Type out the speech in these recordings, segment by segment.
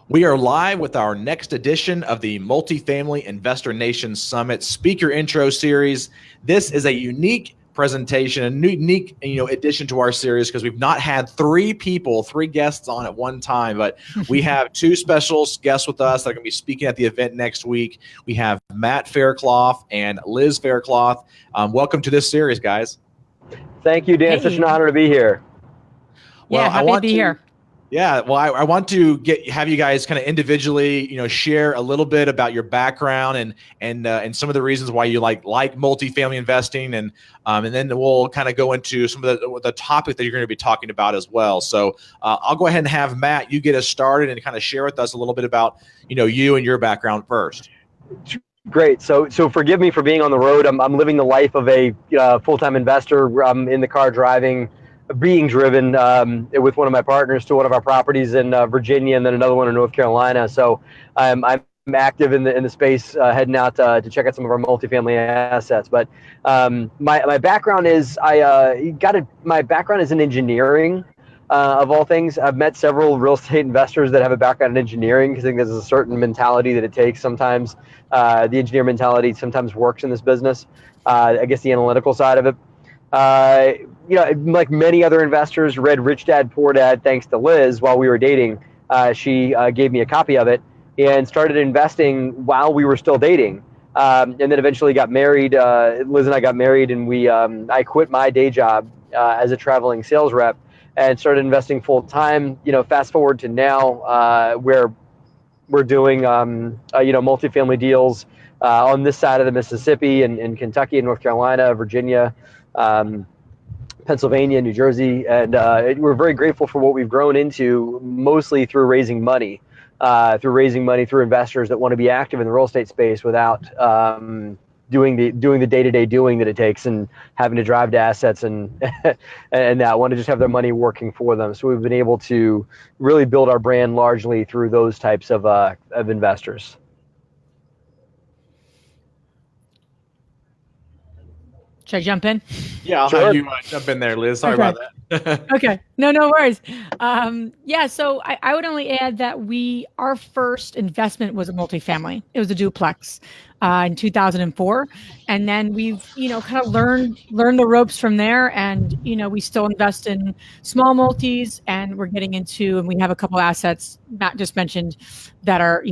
We are live with our next edition of the Multifamily Investor Nation Summit Speaker Intro Series. This is a unique presentation, a unique addition to our series because we've not had three guests on at one time, but we have two special guests with us that are going to be speaking at the event next week. We have Matt Faircloth and Liz Faircloth. Welcome to this series, guys. Thank you, Dan. Hey. It's such an honor to be here. Well, happy to be here. Yeah, well, I want to have you guys kind of individually, share a little bit about your background and some of the reasons why you like multifamily investing, and then we'll kind of go into some of the topic that you're going to be talking about as well. So I'll go ahead and have Matt, you get us started and kind of share with us a little bit about you and your background first. Great. So forgive me for being on the road. I'm living the life of a full-time investor. I'm in the car driving, being driven with one of my partners to one of our properties in Virginia and then another one in North Carolina. So I'm active in the space, heading out to check out some of our multifamily assets. But my background is my background is in engineering. Of all things, I've met several real estate investors that have a background in engineering because I think there's a certain mentality that it takes. Sometimes the engineer mentality sometimes works in this business. I guess the analytical side of it. Like many other investors, read Rich Dad Poor Dad thanks to Liz while we were dating. She gave me a copy of it and started investing while we were still dating. And then eventually got married. Liz and I got married, and I quit my day job as a traveling sales rep and started investing full time. Fast forward to now, where we're doing multifamily deals on this side of the Mississippi and in Kentucky and North Carolina, Virginia, Pennsylvania, New Jersey, and we're very grateful for what we've grown into, mostly through raising money through investors that want to be active in the real estate space without doing the day-to-day doing that it takes and having to drive to assets and that want to just have their money working for them. So we've been able to really build our brand largely through those types of investors. Should I jump in? Yeah, I'll have you jump in there, Liz. Sorry about that. Okay. No worries. So I would only add that our first investment was a multifamily. It was a duplex in 2004. And then we've, kind of learned the ropes from there. And, we still invest in small multis, and we're getting into, and we have a couple assets Matt just mentioned that are,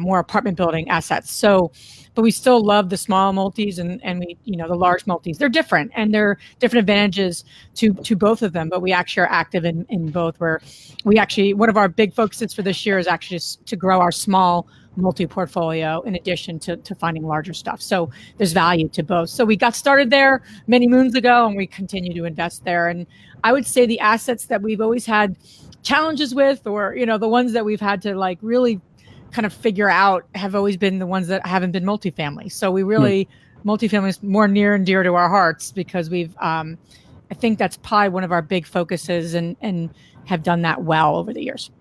more apartment building assets. So, but we still love the small multis and we, the large multis. They're different, and they're different advantages to both of them. But we actually are active in both, where we actually, one of our big focuses for this year is actually just to grow our small multi-portfolio in addition to finding larger stuff. So there's value to both. So we got started there many moons ago, and we continue to invest there. And I would say the assets that we've always had challenges with, or, the ones that we've had to really kind of figure out, have always been the ones that haven't been multifamily. So we really, multifamily is more near and dear to our hearts because we've, I think that's probably one of our big focuses and have done that well over the years.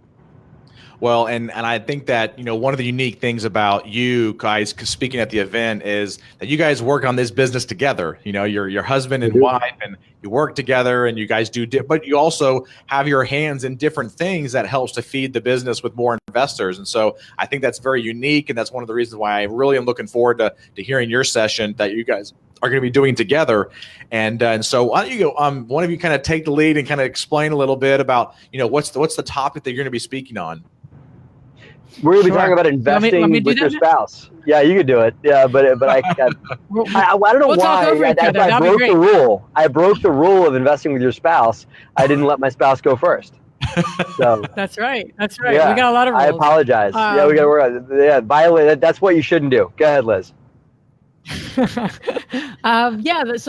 Well, and I think that, one of the unique things about you guys speaking at the event is that you guys work on this business together. Your husband and wife, and you work together, and you guys do, but you also have your hands in different things that helps to feed the business with more investors. And so I think that's very unique. And that's one of the reasons why I really am looking forward to hearing your session that you guys are going to be doing together. And so why don't you go, one of you kind of take the lead and kind of explain a little bit about, what's the topic that you're going to be speaking on? We're going to be talking about investing with your spouse. Yeah, you could do it. Yeah, but I don't know why. I broke the rule. I broke the rule of investing with your spouse. I didn't let my spouse go first. So That's right. Yeah, we got a lot of rules. I apologize. We got to work on it. Yeah, violate. That's what you shouldn't do. Go ahead, Liz. So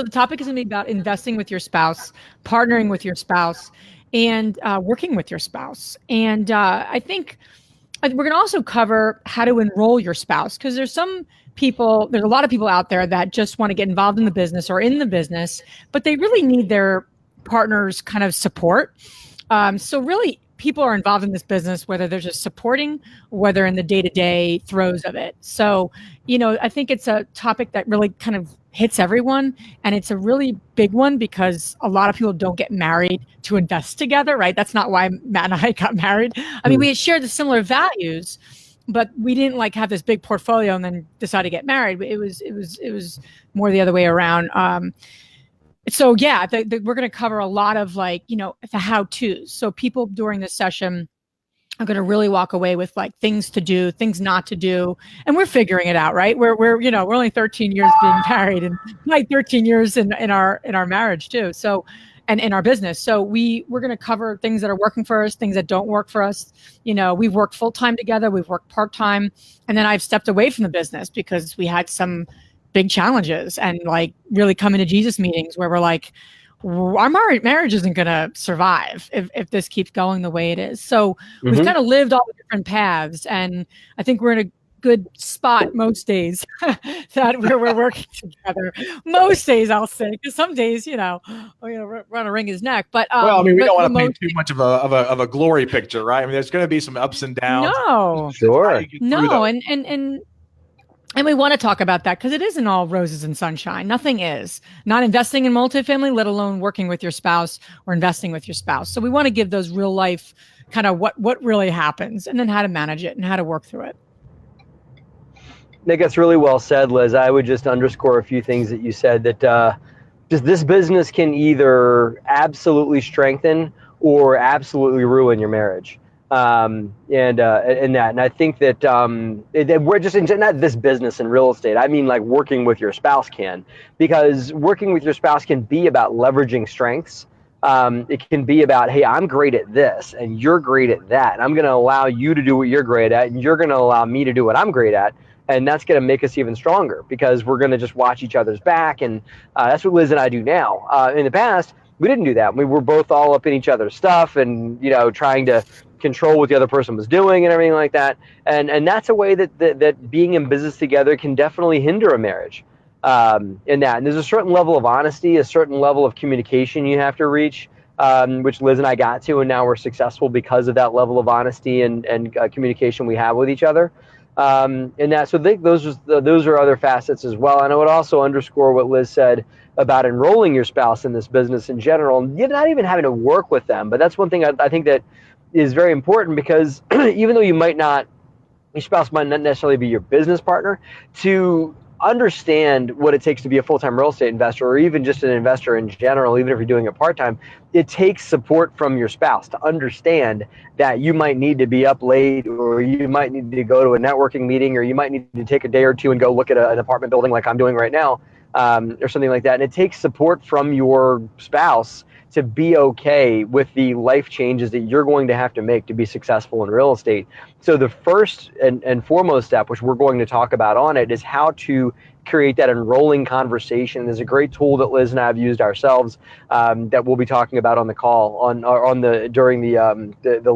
the topic is going to be about investing with your spouse, partnering with your spouse, and working with your spouse. And I think we're going to also cover how to enroll your spouse, because there's a lot of people out there that just want to get involved in the business or in the business, but they really need their partner's kind of support. So really people are involved in this business, whether they're just supporting, whether in the day-to-day throes of it. So, I think it's a topic that really kind of hits everyone. And it's a really big one because a lot of people don't get married to invest together, right? That's not why Matt and I got married. I mean, we had shared the similar values, but we didn't like have this big portfolio and then decide to get married. It was more the other way around. So yeah, we're going to cover a lot of like, the how-tos. So people during this session are going to really walk away with like things to do, things not to do. And we're figuring it out, right? We're only 13 years being married and like 13 years in our marriage too. So, and in our business. So we're going to cover things that are working for us, things that don't work for us. We've worked full-time together. We've worked part-time. And then I've stepped away from the business because we had some big challenges and like really coming to Jesus meetings where we're like, our marriage isn't going to survive if this keeps going the way it is. So we've kind of lived all the different paths. And I think we're in a good spot most days that we're working together. Most days, I'll say, because some days, want to wring his neck. But well, I mean, we don't want to paint too much of a glory picture, right? I mean, there's going to be some ups and downs. No, sure, no, and we want to talk about that because it isn't all roses and sunshine. Nothing is. Not investing in multifamily, let alone working with your spouse or investing with your spouse. So we want to give those real life kind of what really happens and then how to manage it and how to work through it. Nick, that's really well said, Liz. I would just underscore a few things that you said that just this business can either absolutely strengthen or absolutely ruin your marriage. And I think that we're just not this business in real estate. I mean, like working with your spouse because working with your spouse can be about leveraging strengths. It can be about, hey, I'm great at this and you're great at that. And I'm going to allow you to do what you're great at and you're going to allow me to do what I'm great at. And that's going to make us even stronger because we're going to just watch each other's back. And that's what Liz and I do now. In the past, we didn't do that. We were both all up in each other's stuff and, trying to control what the other person was doing and everything like that. And that's a way that being in business together can definitely hinder a marriage in that. And there's a certain level of honesty, a certain level of communication you have to reach, which Liz and I got to, and now we're successful because of that level of honesty and communication we have with each other. And that, so I think those are other facets as well. And I would also underscore what Liz said about enrolling your spouse in this business in general. You're not even having to work with them, but that's one thing I think that is very important because even though your spouse might not necessarily be your business partner, to understand what it takes to be a full-time real estate investor or even just an investor in general, even if you're doing it part-time, it takes support from your spouse to understand that you might need to be up late or you might need to go to a networking meeting or you might need to take a day or two and go look at an apartment building like I'm doing right now or something like that. And it takes support from your spouse to be okay with the life changes that you're going to have to make to be successful in real estate. So the first and foremost step, which we're going to talk about on it, is how to create that enrolling conversation. There's a great tool that Liz and I have used ourselves that we'll be talking about on the call during the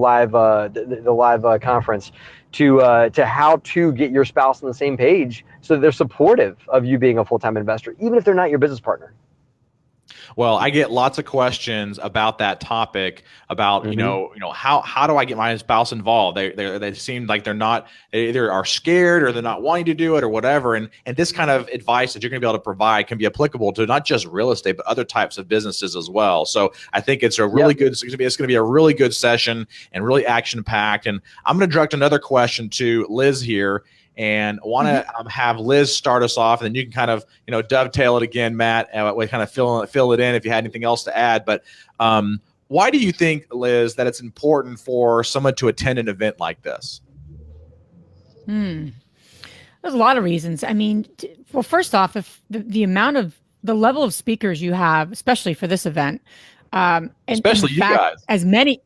live conference to how to get your spouse on the same page so that they're supportive of you being a full-time investor, even if they're not your business partner. Well, I get lots of questions about that topic about, how do I get my spouse involved? They seem like they either are scared or they're not wanting to do it or whatever. And this kind of advice that you're going to be able to provide can be applicable to not just real estate, but other types of businesses as well. So I think it's a really good, it's going to be a really good session and really action packed. And I'm going to direct another question to Liz here. And I want to have Liz start us off, and then you can kind of, dovetail it again, Matt, and we kind of fill it in if you had anything else to add. But why do you think, Liz, that it's important for someone to attend an event like this? There's a lot of reasons. I mean, well, first off, if the level of speakers you have, especially for this event, and especially you guys, as many.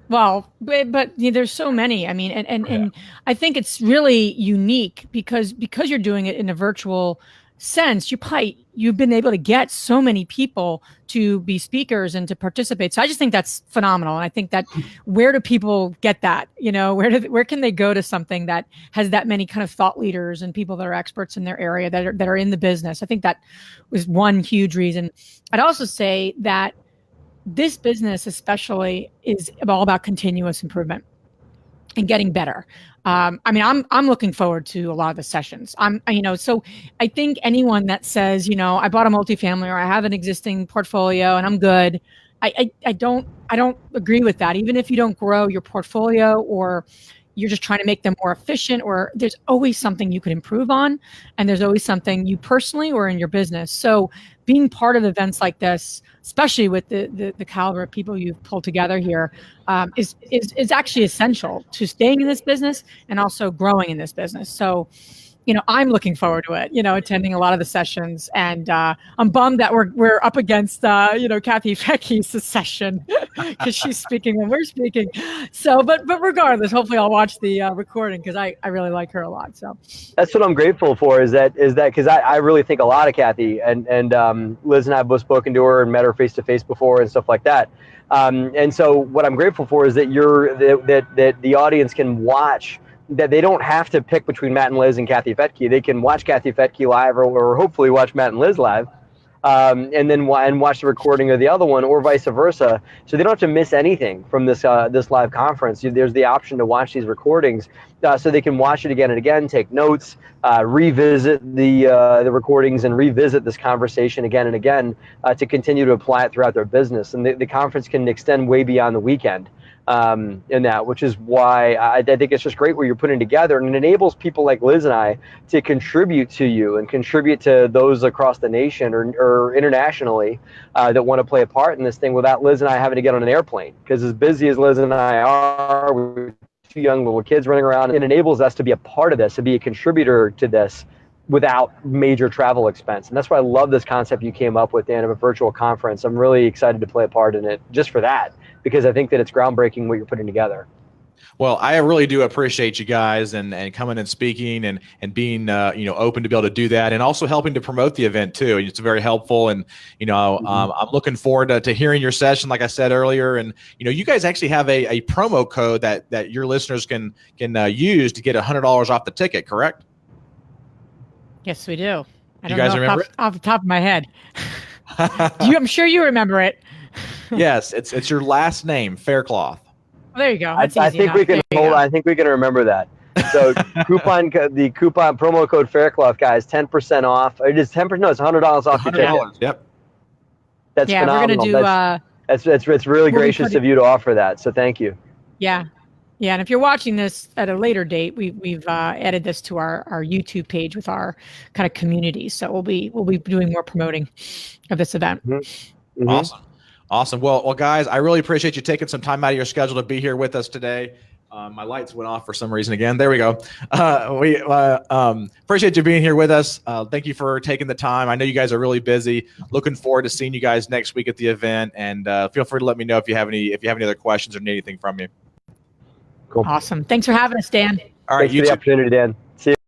Well, but there's so many. I mean, and I think it's really unique because you're doing it in a virtual sense. You've been able to get so many people to be speakers and to participate. So I just think that's phenomenal. And I think that where do people get that? Where can they go to something that has that many kind of thought leaders and people that are experts in their area that are in the business? I think that was one huge reason. I'd also say that this business especially is all about continuous improvement and getting better. I mean, I'm looking forward to a lot of the sessions. So I think anyone that says, I bought a multifamily or I have an existing portfolio and I'm good, I don't agree with that. Even if you don't grow your portfolio or you're just trying to make them more efficient, or there's always something you could improve on, and there's always something you personally or in your business. So being part of events like this, especially with the caliber of people you've pulled together here, is actually essential to staying in this business and also growing in this business. So, I'm looking forward to it, attending a lot of the sessions, and I'm bummed that we're up against, Kathy Fettke's session because she's speaking when we're speaking. So, but regardless, hopefully I'll watch the recording because I really like her a lot. So that's what I'm grateful for is that because I really think a lot of Kathy, and Liz and I have both spoken to her and met her face to face before and stuff like that. And so what I'm grateful for is that that the audience can watch, that they don't have to pick between Matt and Liz and Kathy Fettke. They can watch Kathy Fettke live or hopefully watch Matt and Liz live, and then watch the recording of the other one, or vice versa. So they don't have to miss anything from this live conference. There's the option to watch these recordings, so they can watch it again and again, take notes, revisit the recordings, and revisit this conversation again and again to continue to apply it throughout their business. And the conference can extend way beyond the weekend. In that, which is why I think it's just great what you're putting together, and it enables people like Liz and I to contribute to you and contribute to those across the nation or internationally that want to play a part in this thing without Liz and I having to get on an airplane. Because as busy as Liz and I are, we're two young little kids running around. It enables us to be a part of this, to be a contributor to this without major travel expense. And that's why I love this concept you came up with, Dan, of a virtual conference. I'm really excited to play a part in it just for that, because I think that it's groundbreaking what you're putting together. Well, I really do appreciate you guys and coming and speaking and being open to be able to do that, and also helping to promote the event too. It's very helpful, and I'm looking forward to hearing your session, like I said earlier. And you guys actually have a promo code that your listeners can use to get $100 off the ticket, correct? Yes, we do. I don't know off the top of my head. I'm sure you remember it. Yes, it's your last name, Faircloth. Well, there you go. I think we can hold. I think we can remember that. So the coupon promo code Faircloth, guys, 10% off. It is 10%. No, it's $100 off your ticket. Yep. That's phenomenal. We're gonna do. It's really gracious of you to offer that. So thank you. Yeah. Yeah, and if you're watching this at a later date, we've added this to our YouTube page with our kind of community. So we'll be doing more promoting of this event. Mm-hmm. Awesome. Well, guys, I really appreciate you taking some time out of your schedule to be here with us today. My lights went off for some reason again. There we go. We appreciate you being here with us. Thank you for taking the time. I know you guys are really busy. Looking forward to seeing you guys next week at the event. And feel free to let me know if you have any other questions or need anything from me. Cool. Awesome. Thanks for having us, Dan. All right. Thanks for the opportunity, Dan. See you.